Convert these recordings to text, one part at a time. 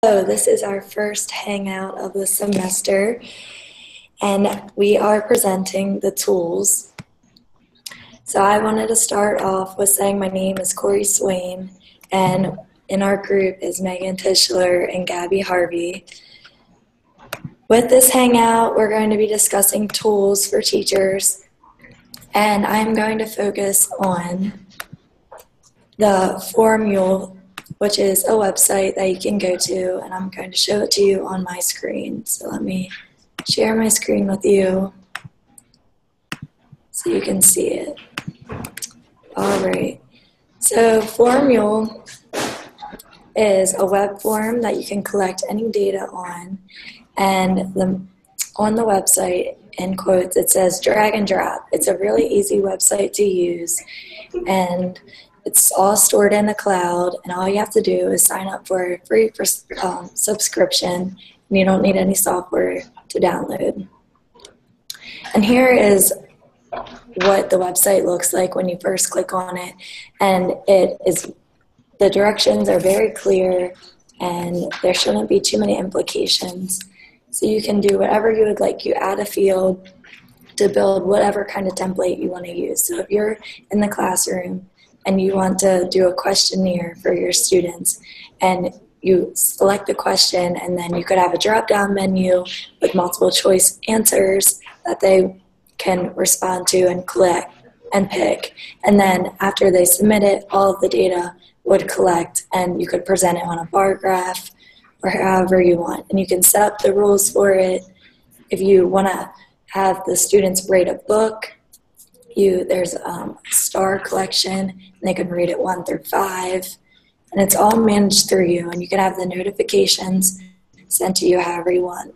So this is our first hangout of the semester, and we are presenting the tools. So I wanted to start off with saying my name is Corey Swain, and in our group is Megan Tischler and Gabby Harvey. With this hangout, we're going to be discussing tools for teachers, and I'm going to focus on the Formule, which is a website that you can go to, and I'm going to show it to you on my screen. So let me share my screen with you so you can see it. All right. So Formule is a web form that you can collect any data on, and on the website, in quotes, it says drag and drop. It's a really easy website to use, and it's all stored in the cloud, and all you have to do is sign up for a free subscription, and you don't need any software to download. And here is what the website looks like when you first click on it, and the directions are very clear, and there shouldn't be too many implications. So you can do whatever you would like. You add a field to build whatever kind of template you want to use. So if you're in the classroom and you want to do a questionnaire for your students, and you select the question, and then you could have a drop-down menu with multiple choice answers that they can respond to and click and pick. And then after they submit it, all of the data would collect, and you could present it on a bar graph or however you want. And you can set up the rules for it. If you want to have the students rate a book, there's a star collection, and they can rate it 1 through 5, and it's all managed through you, and you can have the notifications sent to you however you want.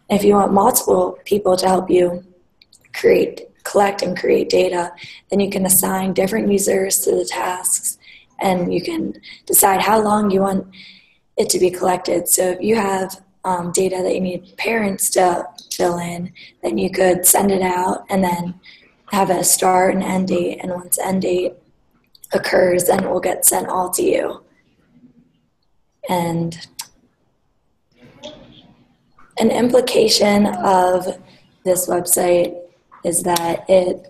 And if you want multiple people to help you collect and create data, then you can assign different users to the tasks, and you can decide how long you want it to be collected. So if you have data that you need parents to fill in, then you could send it out and then have a start and end date, and once end date occurs, then it will get sent all to you. And an implication of this website is that it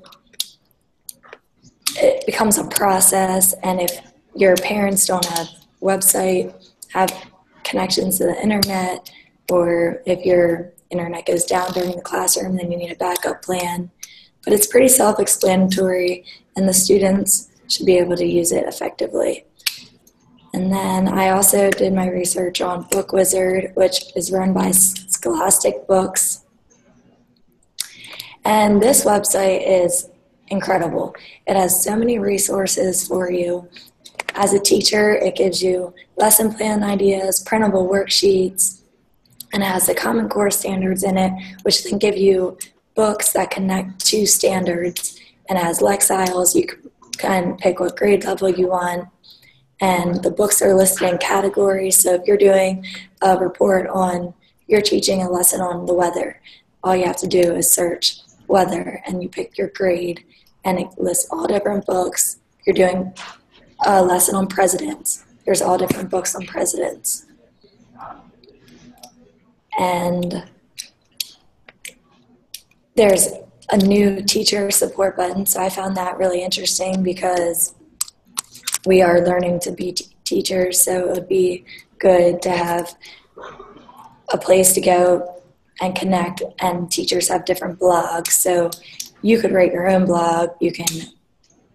becomes a process, and if your parents don't have website, have connections to the internet, or if your internet goes down during the classroom, then you need a backup plan. But it's pretty self-explanatory, and the students should be able to use it effectively. And then I also did my research on Book Wizard, which is run by Scholastic Books. And this website is incredible. It has so many resources for you. As a teacher, it gives you lesson plan ideas, printable worksheets, and it has the Common Core standards in it, which then give you books that connect to standards, and as Lexiles, you can pick what grade level you want, and the books are listed in categories. So if you're doing a report on, you're teaching a lesson on the weather, all you have to do is search weather, and you pick your grade, and it lists all different books. If you're doing a lesson on presidents, there's all different books on presidents. And there's a new teacher support button, so I found that really interesting because we are learning to be teachers, so it would be good to have a place to go and connect, and teachers have different blogs, so you could write your own blog. You can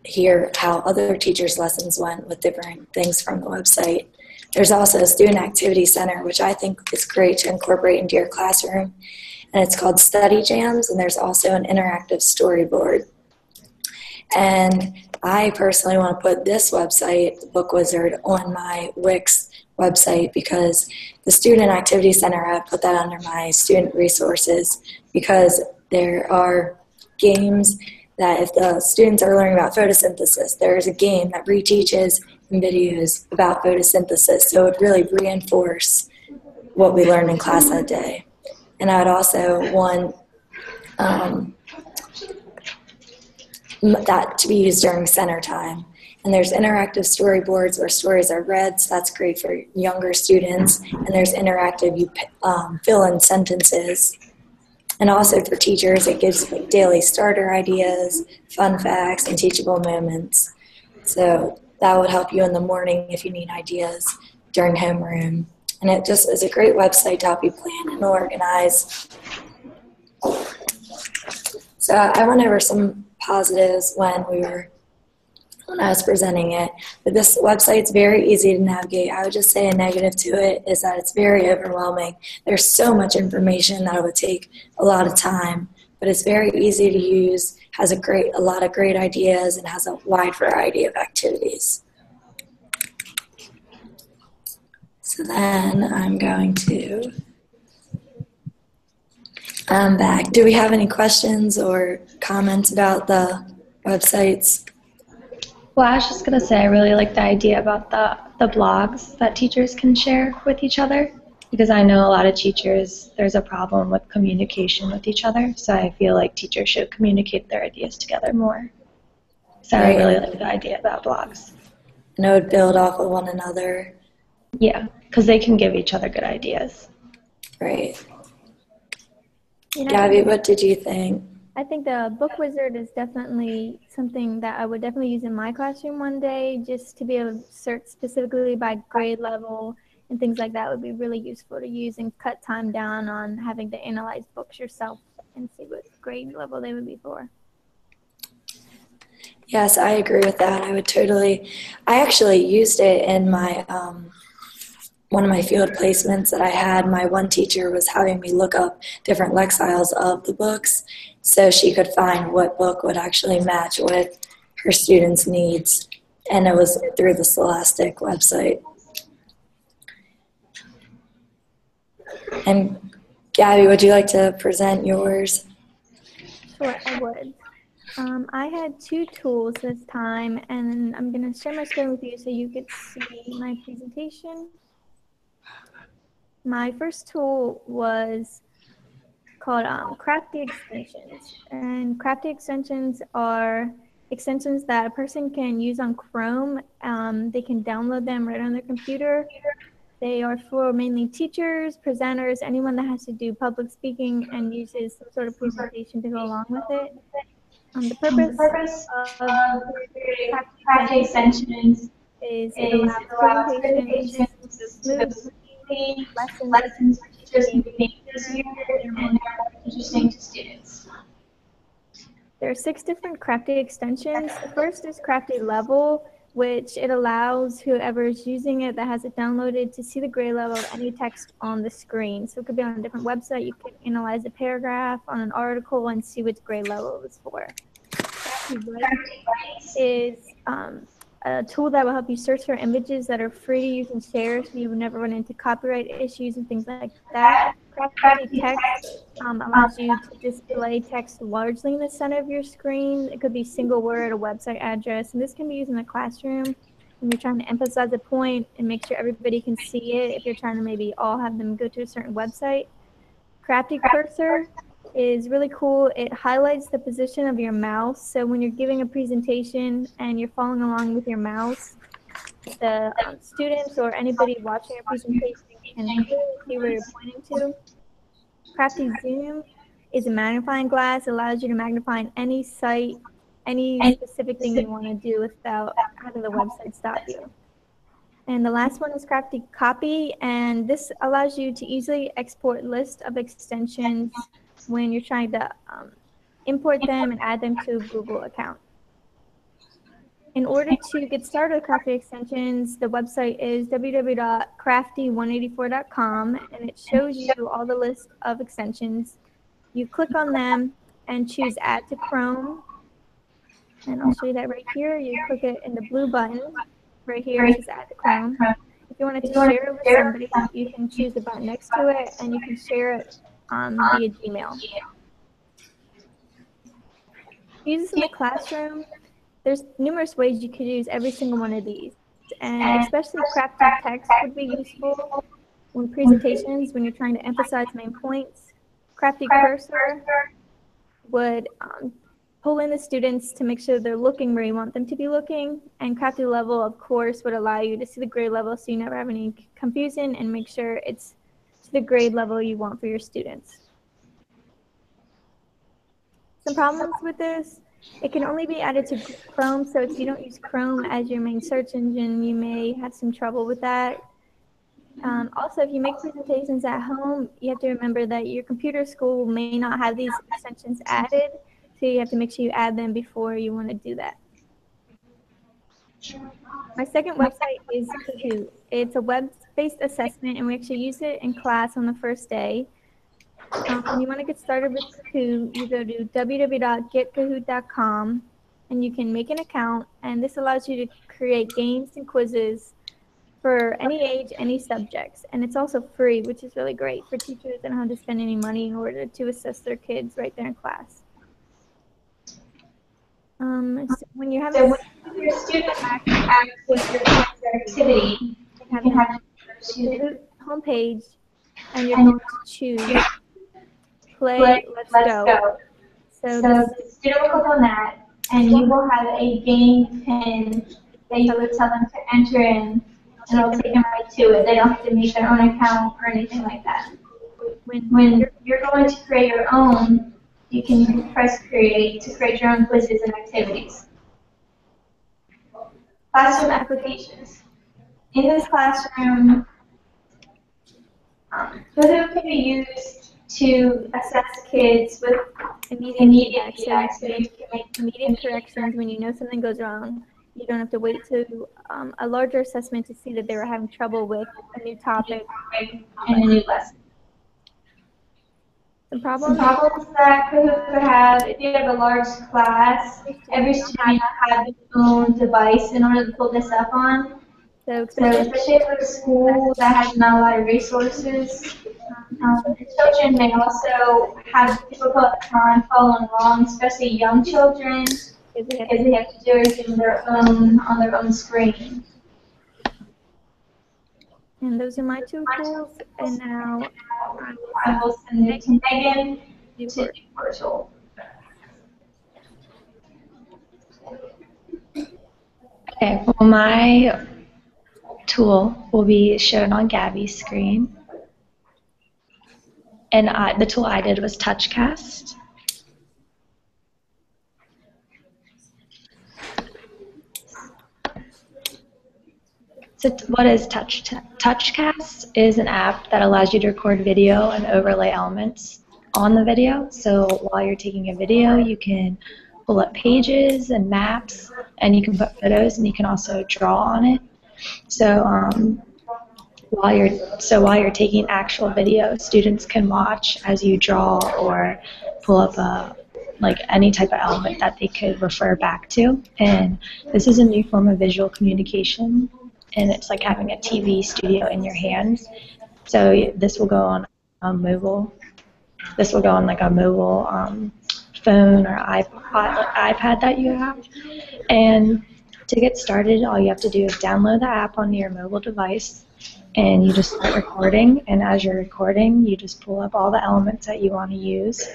hear how other teachers' lessons went with different things from the website. There's also a student activity center, which I think is great to incorporate into your classroom, and it's called Study Jams, and there's also an interactive storyboard. And I personally want to put this website, the Book Wizard, on my Wix website, because the Student Activity Center, I put that under my student resources, because there are games that if the students are learning about photosynthesis, there's a game that reteaches in videos about photosynthesis, so it would really reinforce what we learned in class that day. And I would also want that to be used during center time. And there's interactive storyboards where stories are read, so that's great for younger students. And there's interactive, you fill in sentences. And also for teachers, it gives like daily starter ideas, fun facts, and teachable moments. So that would help you in the morning if you need ideas during homeroom. And it just is a great website to help you plan and organize. So I went over some positives when I was presenting it, but this website's very easy to navigate. I would just say a negative to it is that it's very overwhelming. There's so much information that it would take a lot of time, but it's very easy to use, has a lot of great ideas, and has a wide variety of activities. So then I'm going to back. Do we have any questions or comments about the websites? Well, I was just going to say I really like the idea about the blogs that teachers can share with each other, because I know a lot of teachers, there's a problem with communication with each other, so I feel like teachers should communicate their ideas together more. So right. I really like the idea about blogs. And it would build off of one another. Yeah, because they can give each other good ideas. Right. Gabby, what did you think? I think the book wizard is definitely something that I would definitely use in my classroom one day, just to be able to search specifically by grade level and things like that would be really useful to use and cut time down on having to analyze books yourself and see what grade level they would be for. Yes, I agree with that. I actually used it in my one of my field placements that I had. My one teacher was having me look up different lexiles of the books so she could find what book would actually match with her students' needs. And it was through the Scholastic website. And Gabby, would you like to present yours? Sure, I would. I had two tools this time, and I'm going to share my screen with you so you could see my presentation. My first tool was called Crafty Extensions. And Crafty Extensions are extensions that a person can use on Chrome. They can download them right on their computer. They are for mainly teachers, presenters, anyone that has to do public speaking and uses some sort of presentation to go along with it. The purpose of Crafty Extensions is it allows presentations to smooth lessons for teachers to make easier and more interesting to students. There are 6 different Crafty extensions. The first is Crafty Level, which it allows whoever is using it that has it downloaded to see the grade level of any text on the screen. So it could be on a different website. You can analyze a paragraph on an article and see which grade level it was for. Crafty Write is a tool that will help you search for images that are free to use and share, so you would never run into copyright issues and things like that. Crafty Text allows you to display text largely in the center of your screen. It could be single word, a website address, and this can be used in the classroom when you're trying to emphasize a point and make sure everybody can see it if you're trying to maybe all have them go to a certain website. Crafty Cursor is really cool. It highlights the position of your mouse. So when you're giving a presentation and you're following along with your mouse, the students or anybody watching your presentation can clearly see where you're pointing to. Crafty Zoom is a magnifying glass. It allows you to magnify in any site, any specific thing you want to do without having the website stop you. And the last one is Crafty Copy, and this allows you to easily export lists of extensions when you're trying to import them and add them to a Google account. In order to get started with Crafty extensions, the website is www.crafty184.com, and it shows you all the list of extensions. You click on them and choose Add to Chrome, and I'll show you that right here. You click it in the blue button right here, it says Add to Chrome. If you wanted to share it with somebody, you can choose the button next to it, and you can share it via Gmail. Use this in the classroom. There's numerous ways you could use every single one of these, and especially Crafty Text would be useful when presentations, when you're trying to emphasize main points. Crafty Cursor would pull in the students to make sure they're looking where you want them to be looking. And Crafty Level, of course, would allow you to see the grade level so you never have any confusion and make sure it's to the grade level you want for your students. Some problems with this: it can only be added to Chrome, so if you don't use Chrome as your main search engine, you may have some trouble with that. Also, if you make presentations at home, you have to remember that your computer school may not have these extensions added, so you have to make sure you add them before you want to do that. My second website is Kahoot. It's a web-based assessment, and we actually use it in class on the first day. When you want to get started with Kahoot, you go to www.getkahoot.com, and you can make an account, and this allows you to create games and quizzes for any age, any subjects. And it's also free, which is really great for teachers that don't have to spend any money in order to assess their kids right there in class. So when you have your student act with your activity, you have the homepage, and you're going to choose Play, Let's Go. So the student will click on that, and you will have a game pin that you would tell them to enter in, and it'll take them right to it. They don't have to make their own account or anything like that. When you're going to create your own, you can press Create to create your own quizzes and activities. Classroom applications. In this classroom, Kahoot can be used to assess kids with immediate feedback, so you can make immediate corrections when you know something goes wrong. You don't have to wait to a larger assessment to see that they were having trouble with a new topic and a new lesson. Some problems that Kahoot could have: if you have a large class, every student has their own device in order to pull this up on. So especially for a school that has not a lot of resources, children may also have difficult time following along, especially young children, because they have to do everything on their own screen. And those are my two tools, and now I will send it to Megan to do virtual. Okay, well, my tool will be shown on Gabby's screen. And the tool I did was TouchCast. So what is TouchCast? Is an app that allows you to record video and overlay elements on the video. So while you're taking a video, you can pull up pages and maps, and you can put photos, and you can also draw on it. So while you're taking actual video, students can watch as you draw or pull up like any type of element that they could refer back to. And this is a new form of visual communication, and it's like having a TV studio in your hands. So this will go on a mobile. This will go on like a mobile phone or iPad that you have. And to get started, all you have to do is download the app onto your mobile device, and you just start recording. And as you're recording, you just pull up all the elements that you want to use.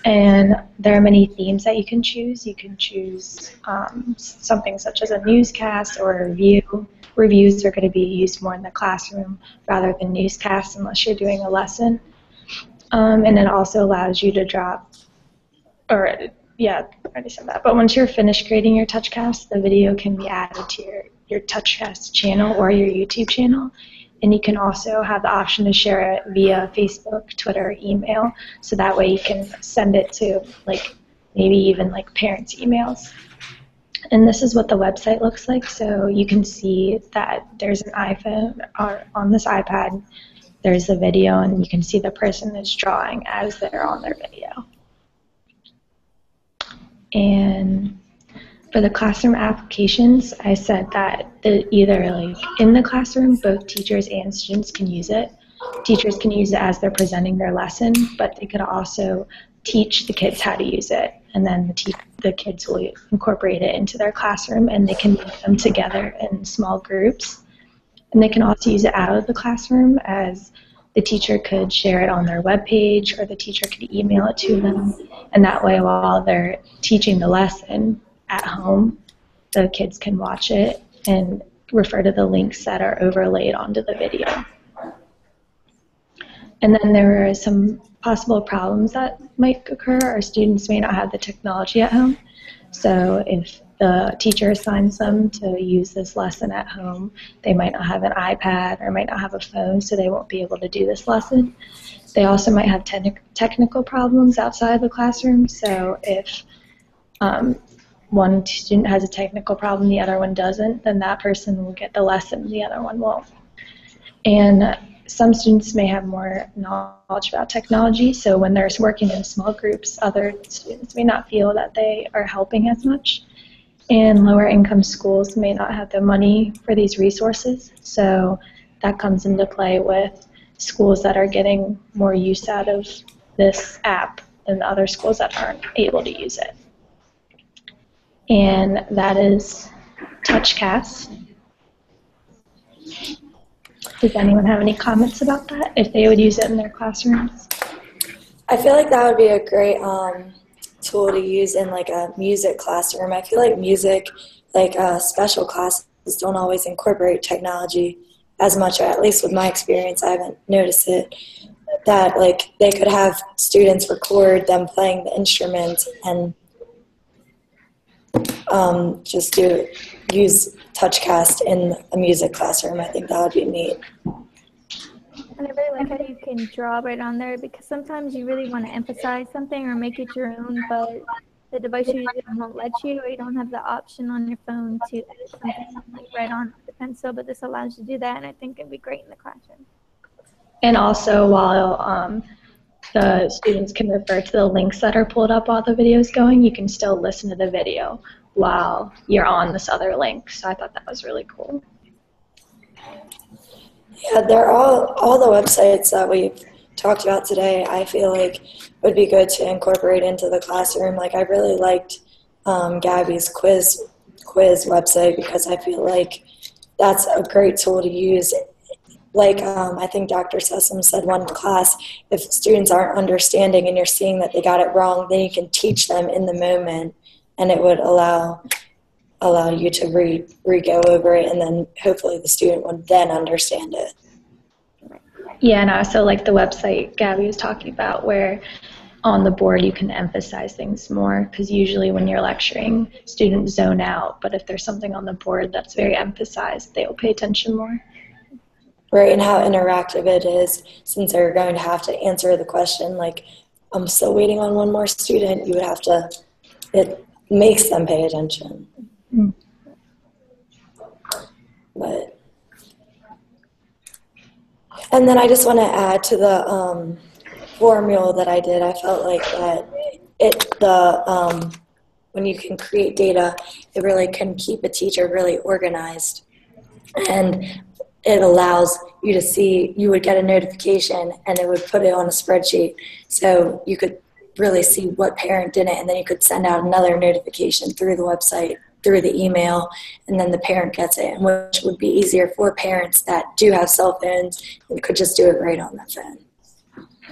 And there are many themes that you can choose. You can choose something such as a newscast or a review. Reviews are going to be used more in the classroom rather than newscasts unless you're doing a lesson. And it also allows you to drop, or yeah, I already said that. But once you're finished creating your TouchCast, the video can be added to your TouchCast channel or your YouTube channel. And you can also have the option to share it via Facebook, Twitter, email. So that way you can send it to like maybe even like parents' emails. And this is what the website looks like. So you can see that there's an iPhone, or on this iPad, there's the video, and you can see the person that's drawing as they're on their video. And for the classroom applications, I said that either like in the classroom, both teachers and students can use it. Teachers can use it as they're presenting their lesson, but they could also teach the kids how to use it, and then the kids will incorporate it into their classroom, and they can make them together in small groups. And they can also use it out of the classroom as the teacher could share it on their webpage, or the teacher could email it to them. And that way, while they're teaching the lesson at home, the kids can watch it and refer to the links that are overlaid onto the video. And then there are some possible problems that might occur. Our students may not have the technology at home. So if the teacher assigns them to use this lesson at home, they might not have an iPad or might not have a phone, so they won't be able to do this lesson. They also might have technical problems outside the classroom. So if one student has a technical problem, the other one doesn't, then that person will get the lesson, the other one won't. And some students may have more knowledge about technology, so when they're working in small groups, other students may not feel that they are helping as much. And lower income schools may not have the money for these resources, so that comes into play with schools that are getting more use out of this app than other schools that aren't able to use it. And that is TouchCast. Does anyone have any comments about that, if they would use it in their classrooms? I feel like that would be a great tool to use in like a music classroom. I feel like music, like special classes, don't always incorporate technology as much, or at least with my experience, I haven't noticed it, that like they could have students record them playing the instrument and just use TouchCast in a music classroom. I think that would be neat. And I really like how you can draw right on there, because sometimes you really want to emphasize something or make it your own, but the device you're using won't let you, or you don't have the option on your phone to edit something like right on the pencil, but this allows you to do that, and I think it'd be great in the classroom. And also, while the students can refer to the links that are pulled up while the video is going, you can still listen to the video while you're on this other link. So I thought that was really cool. Yeah, they're all the websites that we've talked about today, I feel like would be good to incorporate into the classroom. Like I really liked Gabby's quiz website, because I feel like that's a great tool to use. Like I think Dr. Sessom said one class, if students aren't understanding and you're seeing that they got it wrong, then you can teach them in the moment, and it would allow you to re-go over it, and then hopefully the student would then understand it. Yeah, and I also like the website Gabby was talking about, where on the board you can emphasize things more, because usually when you're lecturing, students zone out, but if there's something on the board that's very emphasized, they will pay attention more. Right, and how interactive it is, since they're going to have to answer the question, like, I'm still waiting on one more student, you would have to, it makes them pay attention. But, and then I just want to add to the formula that I did. I felt like that when you can create data, it really can keep a teacher really organized, and it allows you to see. You would get a notification, and it would put it on a spreadsheet, so you could really see what parent did it, and then you could send out another notification through the website, through the email, and then the parent gets it, which would be easier for parents that do have cell phones and could just do it right on their phone.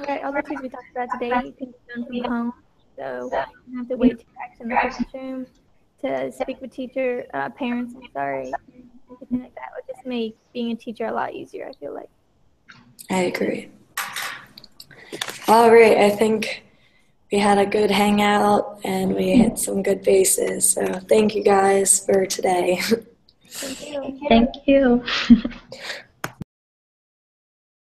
Right, all the things we talked about today, you can do them from home, so you don't have to wait to act in the classroom to speak with parents, anything like that would just make being a teacher a lot easier, I feel like. I agree. All right, I think we had a good hangout and we hit some good bases. So thank you guys for today. Thank you. Thank you.